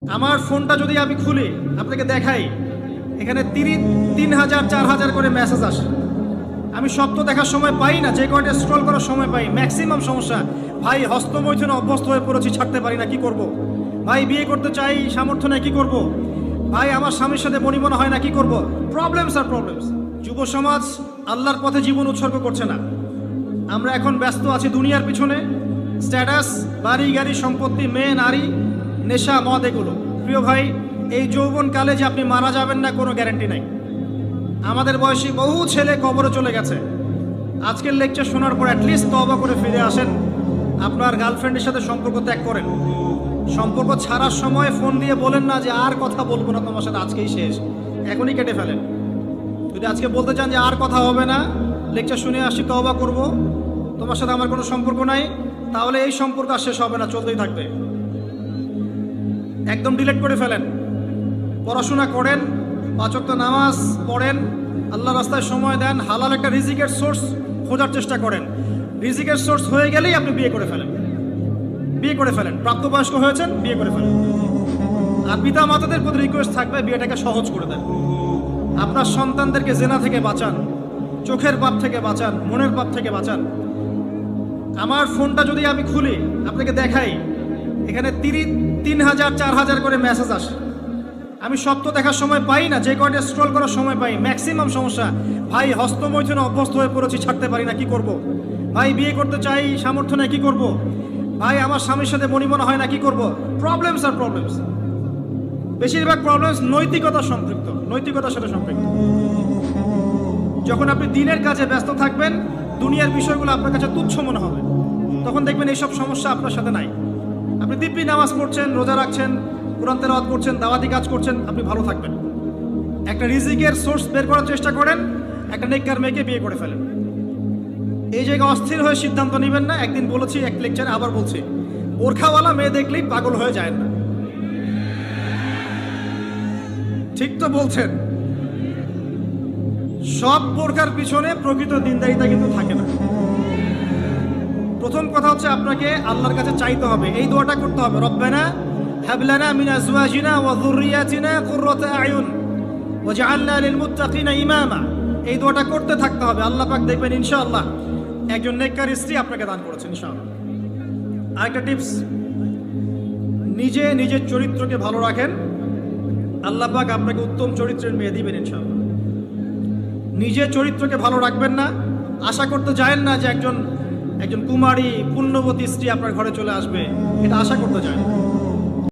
আমার ফোনটা যদি আমি খুলি আপনাকে দেখাই, এখানে 3,000 4,000 করে মেসেজ আসে। আমি সব তো দেখার সময় পাই না, যে কয়টা স্ক্রল করার সময় পাই। ম্যাক্সিমাম সমস্যা, ভাই হস্তমৈথুনে অভ্যস্ত হয়ে পড়েছি, ছাড়তে পারি না, কি করব। ভাই বিয়ে করতে চাই, সামর্থ্য নেই, কি করব। ভাই আমার স্বামীর সাথে বনিবনা হয় না, কি করব। প্রবলেমস আর প্রবলেমস। যুব সমাজ আল্লাহর পথে জীবন উৎসর্গ করছে না। আমরা এখন ব্যস্ত আছি দুনিয়ার পিছনে, স্ট্যাটাস, বাড়ি গাড়ি, সম্পত্তি, মেয়ে, নারী, নেশা, মদ, এগুলো। প্রিয় ভাই, এই যৌবনকালে যে আপনি মারা যাবেন না কোনো গ্যারান্টি নাই। আমাদের বয়সী বহু ছেলে কবরে চলে গেছে। আজকের লেকচার শোনার পর অ্যাটলিস্ট তওবা করে ফিরে আসেন, আপনার গার্লফ্রেন্ডের সাথে সম্পর্ক ত্যাগ করেন। সম্পর্ক ছাড়ার সময় ফোন দিয়ে বলেন না যে আর কথা বলবো না তোমার সাথে, আজকেই শেষ, এখনই কেটে ফেলেন। যদি আজকে বলতে চান যে আর কথা হবে না, লেকচার শুনে আসছি, তওবা করব, তোমার সাথে আমার কোনো সম্পর্ক নাই, তাহলে এই সম্পর্ক আর শেষ হবে না, চলতেই থাকবে। একদম ডিলিট করে ফেলেন। পড়াশোনা করেন, 5 ওয়াক্ত নামাজ পড়েন, আল্লাহ রাস্তায় সময় দেন, হালাল একটা রিজিকের সোর্স খোঁজার চেষ্টা করেন। রিজিকের সোর্স হয়ে গেলেই আপনি বিয়ে করে ফেলেন। বিয়ে করে ফেলেন, প্রাপ্তবয়স্ক হয়েছেন, বিয়ে করে ফেলেন। আর পিতা মাতাদের প্রতি রিকোয়েস্ট থাকবে, বিয়েটাকে সহজ করে দেন। আপনার সন্তানদেরকে জেনা থেকে বাঁচান, চোখের পাপ থেকে বাঁচান, মনের পাপ থেকে বাঁচান। আমার ফোনটা যদি আমি খুলি আপনাকে দেখাই, এখানে 3,000 4,000 করে মেসেজ আসে। আমি সব তো দেখার সময় পাই না, যে কয়টা স্ক্রল করার সময় পাই। ম্যাক্সিমাম সমস্যা, ভাই হস্তমৈথুনে অভ্যস্ত হয়ে পড়েছি, ছাড়তে পারি না, কি করব। ভাই বিয়ে করতে চাই, সামর্থ্য নেই, কি করব। ভাই আমার স্বামীর সাথে বনিবনা হয় না, কি করব। প্রবলেমস আর প্রবলেমস। বেশিরভাগ প্রবলেমস নৈতিকতা সম্পৃক্ত, নৈতিকতার সাথে সম্পৃক্ত। যখন আপনি দিনের কাজে ব্যস্ত থাকবেন, দুনিয়ার বিষয়গুলো আপনার কাছে তুচ্ছ মনে হবে, তখন দেখবেন এইসব সমস্যা আপনার সাথে নাই। আপনি দিব্যি নামাজ পড়ছেন, রোজা রাখছেন, কোরআন তেলাওয়াত করছেন, দাওয়াতি কাজ করছেন, আপনি ভালো থাকবেন। একটা রিজিকের সোর্স বের করার চেষ্টা করেন, একটা নেককার মেয়েকে বিয়ে করে ফেলেন। এই জায়গায় অস্থির হয়ে সিদ্ধান্ত নেবেন না। একদিন বলেছি এক লেকচারে, আবার বলছি, বোরখাওয়ালা মেয়ে দেখলেই পাগল হয়ে যায় না। ঠিক তো বলছেন। সব বোরখার পিছনে প্রকৃত দিনদারিতা কিন্তু থাকে না। প্রথম কথা হচ্ছে আপনাকে আল্লাহর কাছে চাইতে হবে, এই দোয়াটা করতে হবে, রব্বানা হাব লানা মিন আজওয়াজিনা ওয়া যুররিয়াতিনা কুররাতা আয়ুন ওয়াজআলনা লিল মুত্তাকিনা ইমামা। এই দোয়াটা করতে থাকতে হবে। আল্লাহ পাক দেখবেন ইনশাআল্লাহ একজন নেককার স্ত্রী আপনাকে দান করেছেন ইনশাআল্লাহ। আরেকটা টিপস, নিজে নিজের চরিত্রকে ভালো রাখেন, আল্লাহ পাক আপনাকে উত্তম চরিত্রের মেয়ে দিবেন ইনশাআল্লাহ। নিজের চরিত্রকে ভালো রাখবেন না, আশা করতে যায়েন না যে একজন কুমারী পুণ্যবতী স্ত্রী আপনার ঘরে চলে আসবে, এটা আশা করতে যায় না।